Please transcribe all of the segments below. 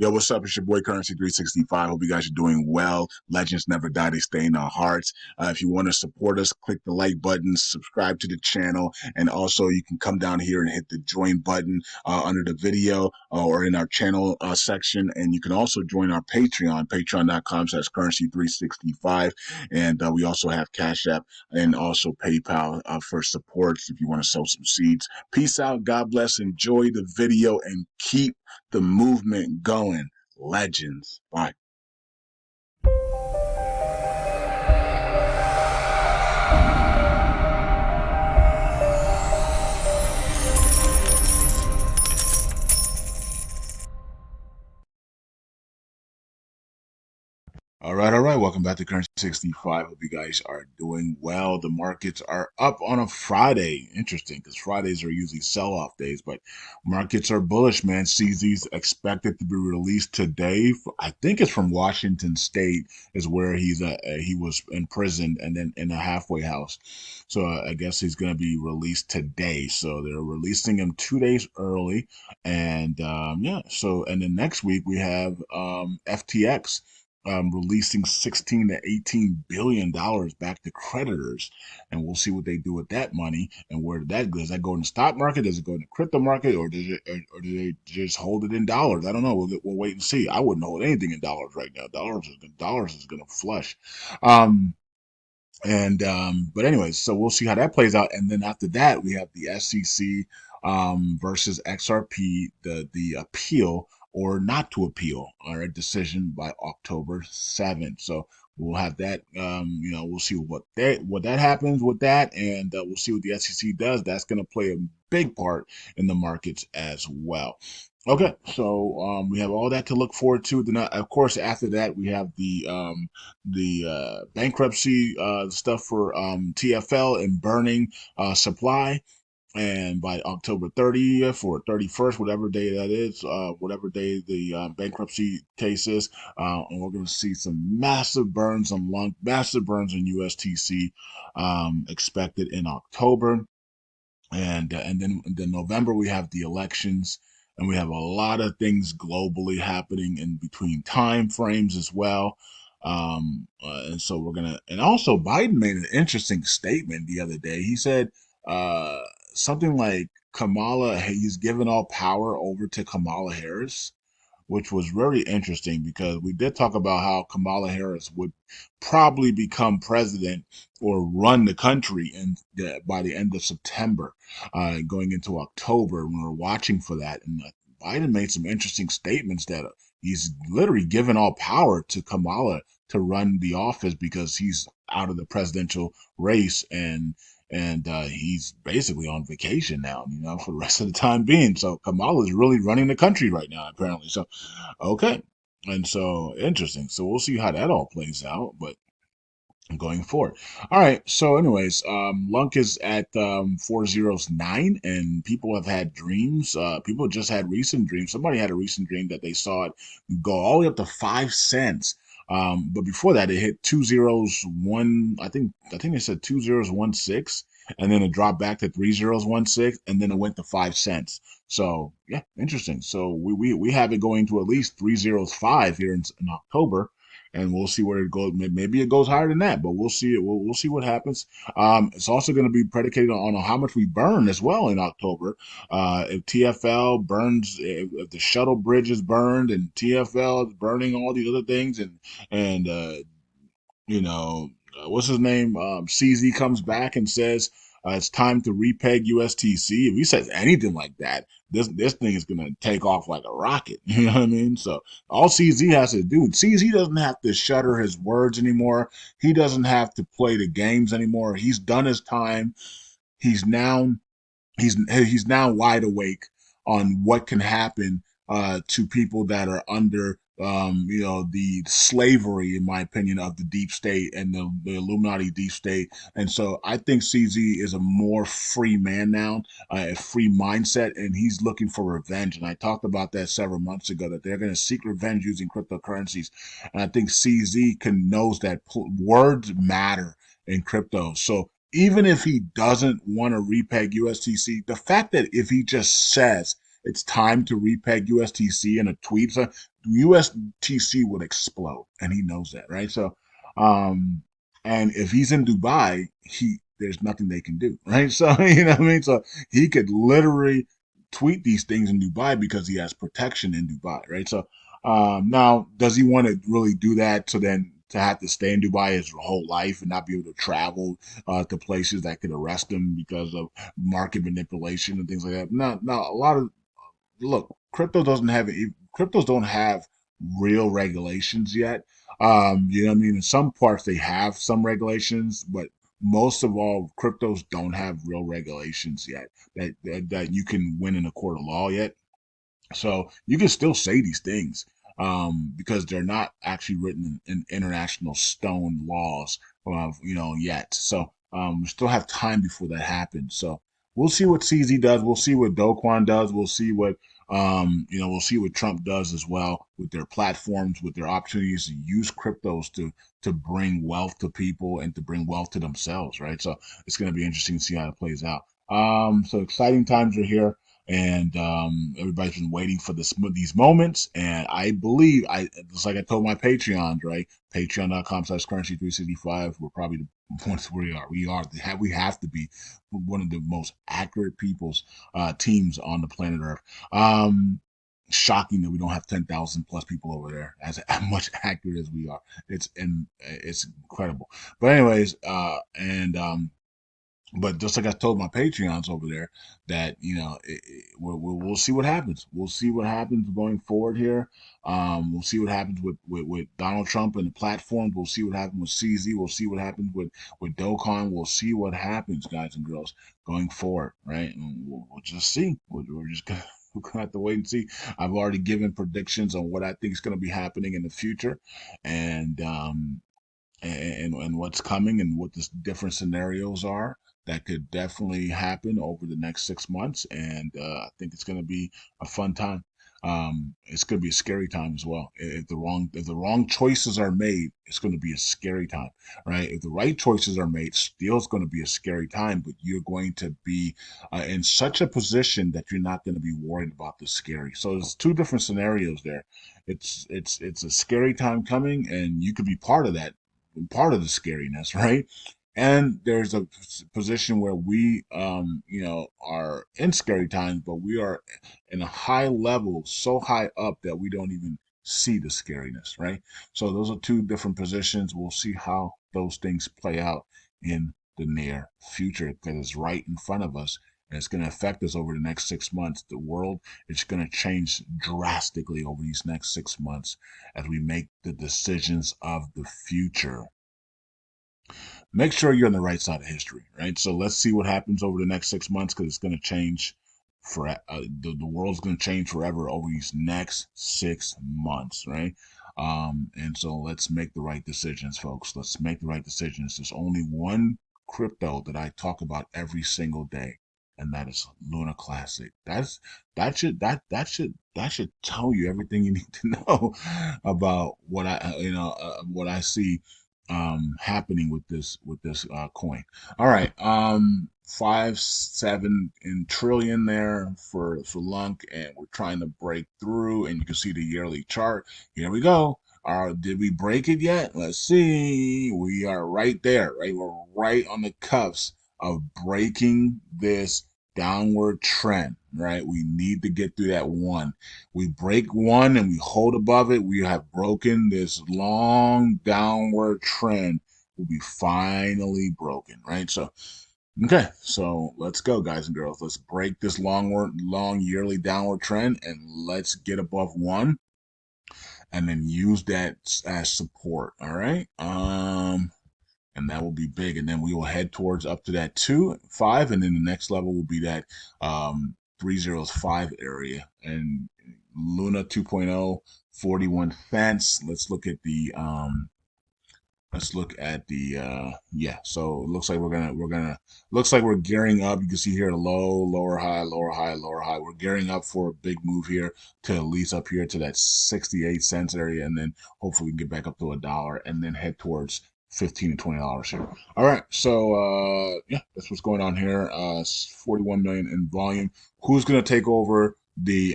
Yo, what's up? It's your boy Currency 365. Hope you guys are doing well. Legends never die, they stay in our hearts. If you want to support us, click the like button, subscribe to the channel, and also you can come down here and hit the join button under the video or in our channel section. And you can also join our Patreon, patreon.com/currency365. And we also have Cash App and also PayPal for supports if you want to sow some seeds. Peace out. God bless. Enjoy the video and keep the movement going. Legends. Bye. All right, all right. Welcome back to Currency 65. Hope you guys are doing well. The markets are up on a Friday. Interesting, because Fridays are usually sell-off days, but markets are bullish, man. CZ's expected to be released today. I think it's from Washington State, is where he was imprisoned and then in a halfway house. So I guess he's going to be released today. So they're releasing him 2 days early, and yeah. So and then next week we have FTX releasing 16 to 18 billion dollars back to creditors, and we'll see what they do with that money and where that goes. Does that go in the stock market? Does it go in the crypto market, or or do they just hold it in dollars? I don't know. We'll wait and see. I wouldn't hold anything in dollars right now. Dollars is going to flush. Um, and but anyways, so we'll see how that plays out. And then after that, we have the SEC versus XRP, the appeal or not to appeal, all right, decision by October 7th. So we'll have that. We'll see what that happens with that, and we'll see what the SEC does. That's going to play a big part in the markets as well. Okay, so we have all that to look forward to. Then, of course, after that, we have the bankruptcy stuff for TFL and burning supply. And by October 30th or 31st, whatever day that is, whatever day the bankruptcy case is, and we're going to see some massive burns on LUNC, massive burns on USTC expected in October. And then November we have the elections, and we have a lot of things globally happening in between time frames as well. And so we're gonna, and also Biden made an interesting statement the other day. He said uh, something like he's given all power over to Kamala Harris, which was very interesting because we did talk about how Kamala Harris would probably become president or run the country by the end of September, going into October. When we're watching for that, and Biden made some interesting statements that he's literally given all power to Kamala to run the office because he's out of the presidential race, and he's basically on vacation now, for the rest of the time being. So Kamala is really running the country right now, apparently. So, okay. And so, interesting. So we'll see how that all plays out. But going forward. All right. So, anyways, LUNC is at 409, and people have had dreams. People just had recent dreams. Somebody had a recent dream that they saw it go all the way up to 5 cents. But before that, it hit two zeros one. I think they said 2016, and then it dropped back to 3016, and then it went to 5 cents. So yeah, interesting. So we have it going to at least 305 here in October, and we'll see where it goes. Maybe it goes higher than that, but we'll see. We'll see what happens. It's also going to be predicated on how much we burn as well in October. If TFL burns, if the shuttle bridge is burned, and TFL is burning all these other things, and you know, what's his name? CZ comes back and says it's time to repeg USTC. If he says anything like that, this thing is gonna take off like a rocket. You know what I mean? So all CZ has to do, CZ doesn't have to shutter his words anymore. He doesn't have to play the games anymore. He's done his time. He's now he's now wide awake on what can happen to people that are under the slavery, in my opinion, of the deep state and the Illuminati deep state. And so I think CZ is a more free man now, a free mindset, and he's looking for revenge. And I talked about that several months ago, that they're going to seek revenge using cryptocurrencies. And I think CZ knows that words matter in crypto. So even if he doesn't want to repeg USTC, the fact that if he just says it's time to repeg USTC in a tweet, so USTC would explode, and he knows that, right? So, um, and if he's in Dubai, there's nothing they can do, right? So you know what I mean. So he could literally tweet these things in Dubai because he has protection in Dubai, right? So now, does he want to really do that to then to have to stay in Dubai his whole life and not be able to travel to places that could arrest him because of market manipulation and things like that? No, no. A lot of look, cryptos don't have real regulations yet. You know what I mean? In some parts they have some regulations, but most of all, cryptos don't have real regulations yet that you can win in a court of law yet. So you can still say these things because they're not actually written in international stone laws, yet. So we still have time before that happens. So we'll see what CZ does. We'll see what Do Kwon does. We'll see what we'll see what Trump does as well with their platforms, with their opportunities to use cryptos to bring wealth to people and to bring wealth to themselves, right? So it's going to be interesting to see how it plays out. So exciting times are here, and everybody's been waiting for these moments. And I believe just like I told my Patreons, right? Patreon.com/currency365. We're probably the ones we have to be one of the most accurate teams on the planet Earth. Um, Shocking that we don't have 10,000 plus people over there as much accurate as we are. It's incredible. But anyways, but just like I told my Patreons over there, that we'll see what happens. We'll see what happens going forward here. We'll see what happens with Donald Trump and the platforms. We'll see what happens with CZ. We'll see what happens with Dokon. We'll see what happens, guys and girls, going forward, right? And we'll just see. We're just gonna. We're gonna have to wait and see. I've already given predictions on what I think is going to be happening in the future, and and what's coming and what the different scenarios are that could definitely happen over the next 6 months. And I think it's going to be a fun time. It's going to be a scary time as well. If the wrong choices are made, it's going to be a scary time, right? If the right choices are made, still it's going to be a scary time. But you're going to be in such a position that you're not going to be worried about the scary. So there's two different scenarios there. It's a scary time coming, and you could be part of the scariness, right? And there's a position where we, are in scary times, but we are in a high level, so high up that we don't even see the scariness, right? So those are two different positions. We'll see how those things play out in the near future because it's right in front of us and it's going to affect us over the next 6 months. The world is going to change drastically over these next 6 months as we make the decisions of the future. Make sure you're on the right side of history, right? So let's see what happens over the next 6 months because it's going to change the world's going to change forever over these next 6 months, right? And so let's make the right decisions, folks. Let's make the right decisions. There's only one crypto that I talk about every single day, and that is Luna Classic. That should tell you everything you need to know about what I see happening with this coin. All right, 5.7 in trillion there for LUNC, and we're trying to break through. And you can see the yearly chart. Here we go. Did we break it yet? Let's see. We are right there, right? We're right on the cuffs of breaking this downward trend, right? We need to get through that one. We break one and we hold above it. We have broken this long downward trend. Will be finally broken, right? So, okay, so let's go, guys and girls. Let's break this long yearly downward trend and let's get above one and then use that as support. All right. And that will be big. And then we will head towards up to that 2.5, and then the next level will be that 305 area. And Luna 2.0, 41 cents. Let's look at the so it looks like looks like we're gearing up. You can see here lower high, lower high, lower high. We're gearing up for a big move here to at least up here to that 68 cents area, and then hopefully we can get back up to $1 and then head towards $15 to $20 here. All right, so that's what's going on here. 41 million in volume. Who's gonna take over the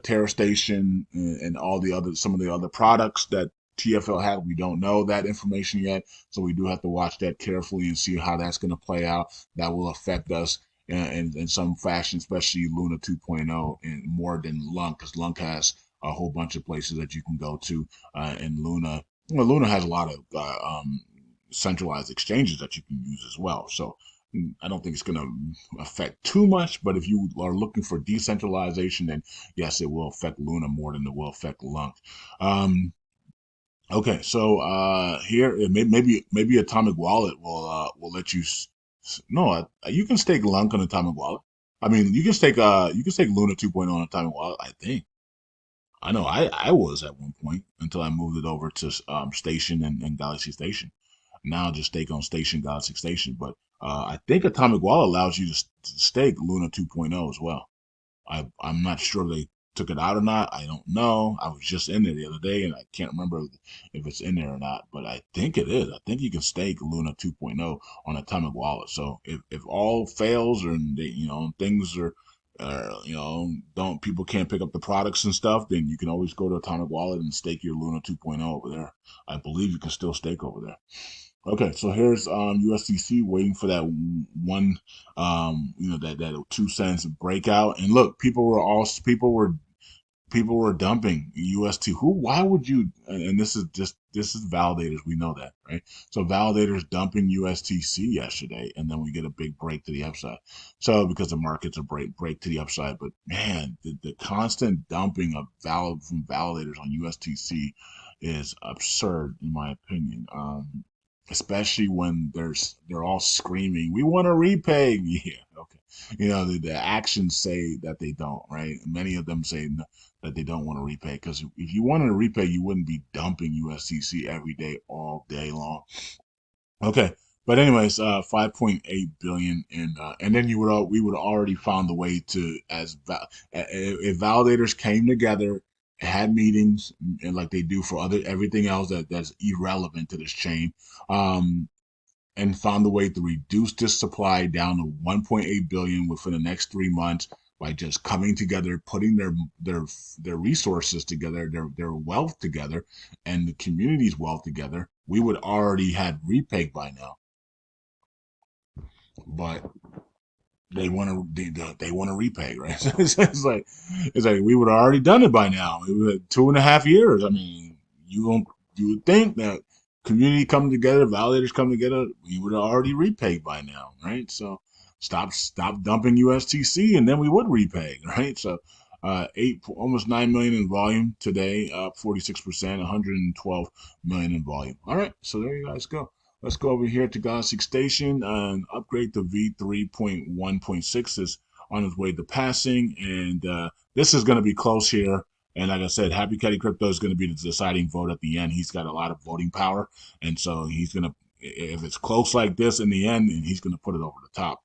Terra Station and all the other some of the other products that TFL had. We don't know that information yet, so we do have to watch that carefully and see how that's going to play out. That will affect us in some fashion, especially Luna 2.0 and more than LUNC, because LUNC has a whole bunch of places that you can go to, and Luna. Well, Luna has a lot of centralized exchanges that you can use as well. So I don't think it's going to affect too much, but if you are looking for decentralization, then yes, it will affect Luna more than it will affect LUNC. Um, okay, so here maybe Atomic Wallet will let you. No, you can stake LUNC on Atomic Wallet. I mean, you can stake Luna 2.0 on Atomic Wallet. I think. I know I was at one point until I moved it over to Station and Galaxy Station. Now just stake on Station, Galaxy Station. But I think Atomic Wallet allows you to stake Luna 2.0 as well. I'm not sure if they took it out or not. I don't know. I was just in there the other day and I can't remember if it's in there or not, but I think it is. I think you can stake Luna 2.0 on Atomic Wallet. So if all fails or things are don't people can't pick up the products and stuff, then you can always go to Atomic Wallet and stake your Luna 2.0 over there. I believe you can still stake over there. Okay, so here's USDC waiting for that one, that 2 cents breakout. And look, people were dumping UST. Who? Why would you? And this is validators. We know that, right? So validators dumping USTC yesterday, and then we get a big break to the upside. So because the markets are break to the upside, but man, the constant dumping of from validators on USTC is absurd in my opinion. Especially when they're all screaming, "We want to repay." Yeah, okay. The actions say that they don't, right? Many of them say that they don't want to repay because if you wanted to repay, you wouldn't be dumping USDC every day, all day long. Okay, but anyways, 5.8 billion, and then we would already found the way to if validators came together, had meetings, and like they do for other everything else that's irrelevant to this chain, um, and found a way to reduce this supply down to 1.8 billion within the next 3 months by just coming together, putting their resources together, their wealth together, and the community's wealth together, we would already had repay by now. But they want to repay, right? It's like we would have already done it by now. It was 2.5 years. I mean, you would think that community come together, validators come together, we would have already repaid by now, right? So stop dumping USTC, and then we would repay, right? So almost 9 million in volume today, up 46%, 112 million in volume. All right, so there you guys go. Let's go over here to Galaxy Station and upgrade to V3.1.6 is on its way to passing. And this is going to be close here. And like I said, Happy Caddy Crypto is going to be the deciding vote at the end. He's got a lot of voting power. And so he's going to, if it's close like this in the end, and he's going to put it over the top.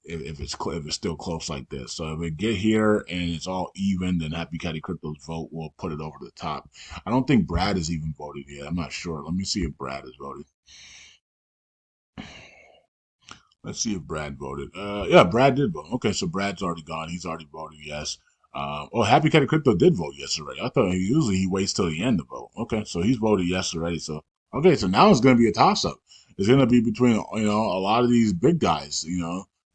If it's still close like this, so if we get here and it's all even, then Happy Caddy Crypto's vote will put it over the top. I don't think Brad has even voted yet. I'm not sure. Let me see if Brad has voted. Let's see if Brad voted. Yeah, Brad did vote. Okay, so Brad's already gone. He's already voted yes. Happy Caddy Crypto did vote yes already. I thought usually he waits till the end to vote. Okay, so he's voted yes already. So okay, so now it's going to be a toss up. It's going to be between a lot of these big guys,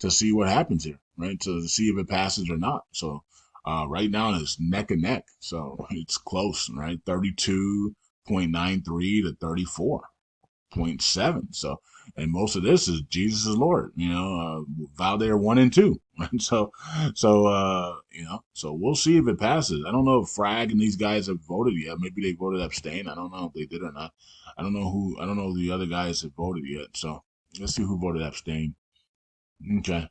to see what happens here, right? To see if it passes or not. So right now it's neck and neck. So it's close, right? 32.93 to 34.7. So, and most of this is Jesus is Lord, Validator 1 and 2. And so we'll see if it passes. I don't know if Frag and these guys have voted yet. Maybe they voted abstain. I don't know if they did or not. I don't know if the other guys have voted yet. So let's see who voted abstain. Okay.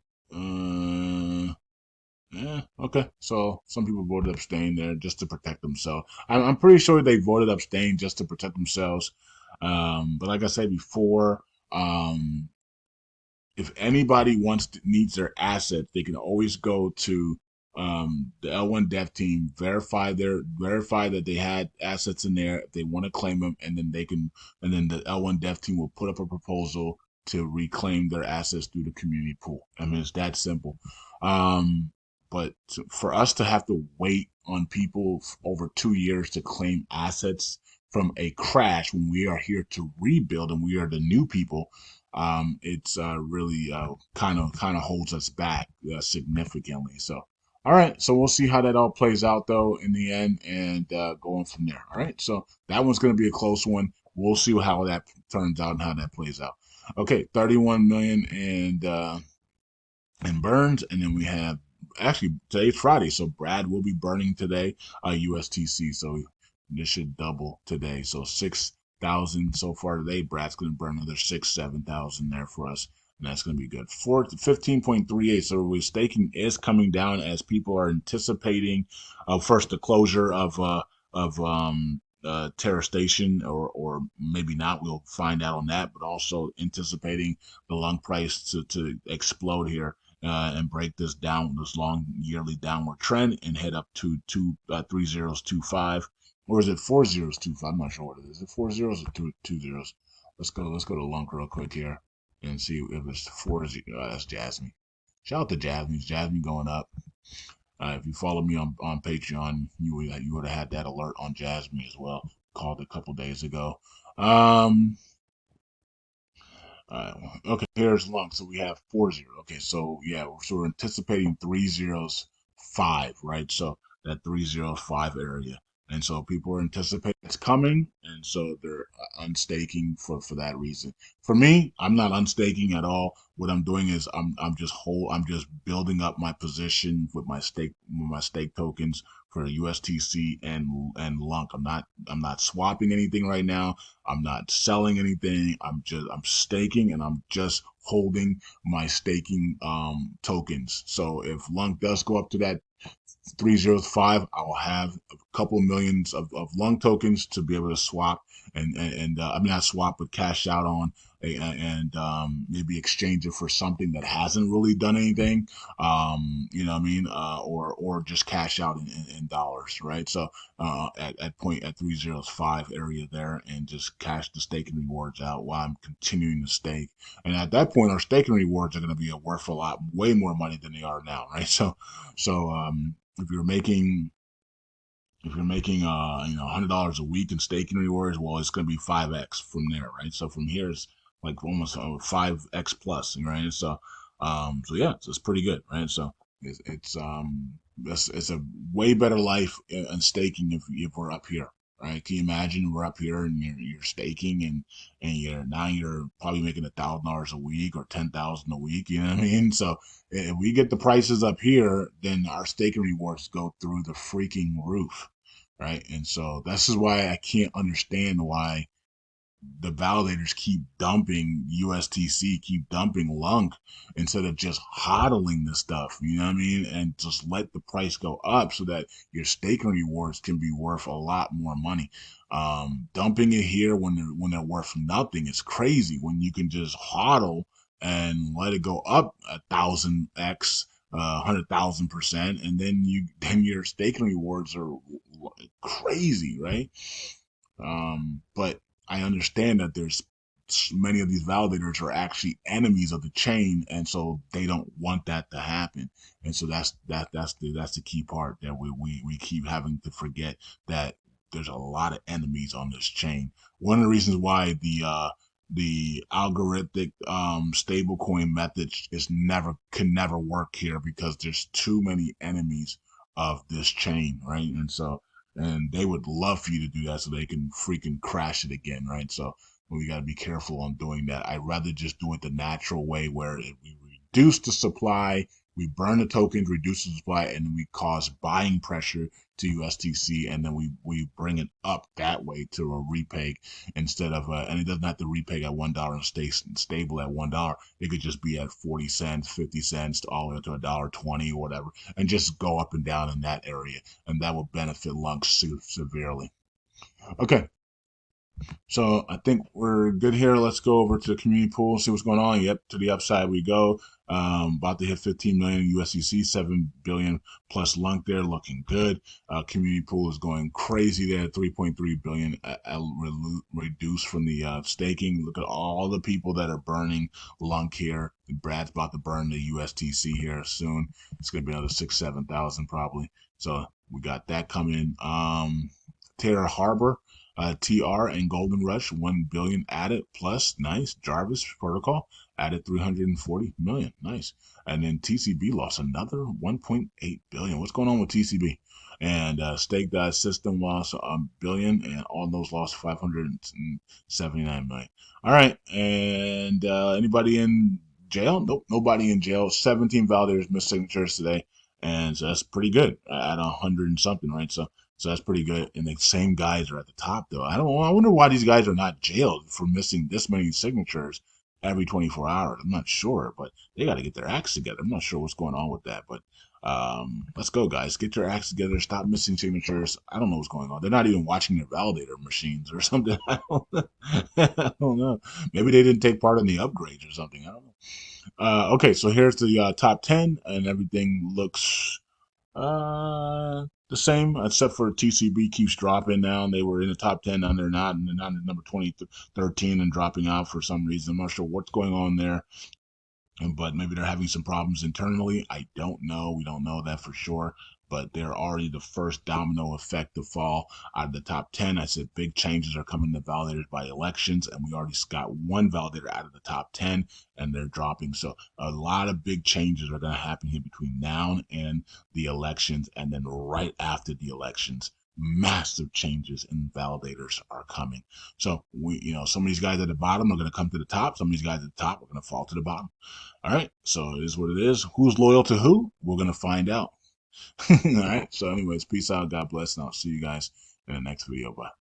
Yeah, okay. So some people voted abstain there just to protect themselves. I'm pretty sure they voted abstain just to protect themselves. But like I said before, um, if anybody needs their assets, they can always go to the L1 dev team, verify that they had assets in there if they want to claim them, and then the L1 dev team will put up a proposal to reclaim their assets through the community pool. I mean, it's that simple. Um, but for us to have to wait on people over 2 years to claim assets from a crash when we are here to rebuild and we are the new people, it's really kind of holds us back significantly. So, all right, so we'll see how that all plays out though in the end, and going from there. All right, so that one's going to be a close one. We'll see how that turns out and how that plays out. Okay, 31 million and Burns, and then we have actually today's Friday, so Brad will be burning today, USTC. So this should double today. So 6,000 so far today. Brad's going to burn another 7,000 there for us, and that's going to be good. 15.38. So we're staking is coming down as people are anticipating, first the closure of Terra Station, or maybe not. We'll find out on that, but also anticipating the lung price to explode here and break this long yearly downward trend and head up to 3025, or is it 4025? I'm not sure what it is. Is it 40s or two zeros? Let's go to LUNC real quick here and see if it's 40. That's Jasmine. Shout out to Jasmine. Jasmine going up. If you follow me on Patreon, you would have had that alert on Jasmine as well. Called a couple days ago. Okay, here's LUNC. So we have 40. Okay, so yeah, so we're anticipating 305, right? So that 305 area. And so people are anticipating it's coming, and so they're unstaking for that reason. For me, I'm not unstaking at all. What I'm doing is I'm just building up my position with my stake tokens for USTC and LUNC. I'm not swapping anything right now. I'm not selling anything. I'm staking, and I'm just holding my staking tokens. So if LUNC does go up to that 305, I will have a couple of millions of LUNC tokens to be able to swap and I mean not swap but cash out on and maybe exchange it for something that hasn't really done anything, you know what I mean, or just cash out in dollars, right? So at 305 area there, and just cash the staking rewards out while I'm continuing to stake. And at that point, our staking rewards are going to be worth a lot, way more money than they are now, right? So if you're making $100 a week in staking rewards, well, it's going to be 5x from there, right? So from here it's like almost 5x plus, right? So yeah, so it's pretty good, right? So it's a way better life in staking if we're up here, right? Can you imagine we're up here and you're staking, and you're probably making $1,000 a week or 10,000 a week, you know what I mean? So if we get the prices up here, then our staking rewards go through the freaking roof, right? And so this is why I can't understand why the validators keep dumping USTC, keep dumping LUNC instead of just hodling this stuff, you know what I mean? And just let the price go up so that your staking rewards can be worth a lot more money. Dumping it here when they're worth nothing is crazy, when you can just hodl and let it go up 1,000x, 100,000%, and then your staking rewards are crazy, right? But I understand that there's many of these validators are actually enemies of the chain, and so they don't want that to happen. And so that's the key part that we keep having to forget, that there's a lot of enemies on this chain. One of the reasons why the algorithmic stablecoin method is never can never work here, because there's too many enemies of this chain, right? And they would love for you to do that so they can freaking crash it again, right? So we got to be careful on doing that. I'd rather just do it the natural way, where we reduce the supply, we burn the tokens, reduce the supply, and then we cause buying pressure to USTC, and then we bring it up that way to a repeg, instead of and it doesn't have to repeg at $1 and stay stable at $1. It could just be at 40 cents, 50 cents, all the way up to $1.20 or whatever, and just go up and down in that area, and that will benefit LUNC severely. Okay, So I think we're good here. Let's go over to the community pool, see what's going on. Yep, to the upside we go. About to hit 15 million USDC, 7 billion plus LUNC there, looking good. Community pool is going crazy there, 3.3 billion reduced from the staking. Look at all the people that are burning LUNC here. Brad's about to burn the USTC here soon. It's gonna be another 7,000 probably. So we got that coming. Terra Harbor, TR and Golden Rush 1 billion added plus nice. Jarvis Protocol added 340 million, nice. And then TCB lost another 1.8 billion. What's going on with TCB? And Stake System lost a billion, and all those lost 579 million. All right, and anybody in jail? Nope, nobody in jail. 17 validators missed signatures today, and so that's pretty good at 100 and something, right? So that's pretty good. And the same guys are at the top, though. I don't know. I wonder why these guys are not jailed for missing this many signatures every 24 hours. I'm not sure, but they got to get their acts together. I'm not sure what's going on with that, but let's go, guys. Get your acts together. Stop missing signatures. I don't know what's going on. They're not even watching their validator machines or something. I don't know. I don't know. Maybe they didn't take part in the upgrades or something. I don't know. Okay, so here's the top 10, and everything looks the same, except for TCB keeps dropping now. They were in the top 10, and they're not, and they're not in number 20, 13 and dropping out for some reason. I'm not sure what's going on there, but maybe they're having some problems internally. I don't know. We don't know that for sure. But they're already the first domino effect to fall out of the top 10. I said big changes are coming to validators by elections, and we already got one validator out of the top 10, and they're dropping. So a lot of big changes are going to happen here between now and the elections, and then right after the elections. Massive changes in validators are coming. So some of these guys at the bottom are going to come to the top. Some of these guys at the top are going to fall to the bottom. All right, so it is what it is. Who's loyal to who? We're gonna find out. All right. So, anyways, peace out. God bless, and I'll see you guys in the next video. Bye.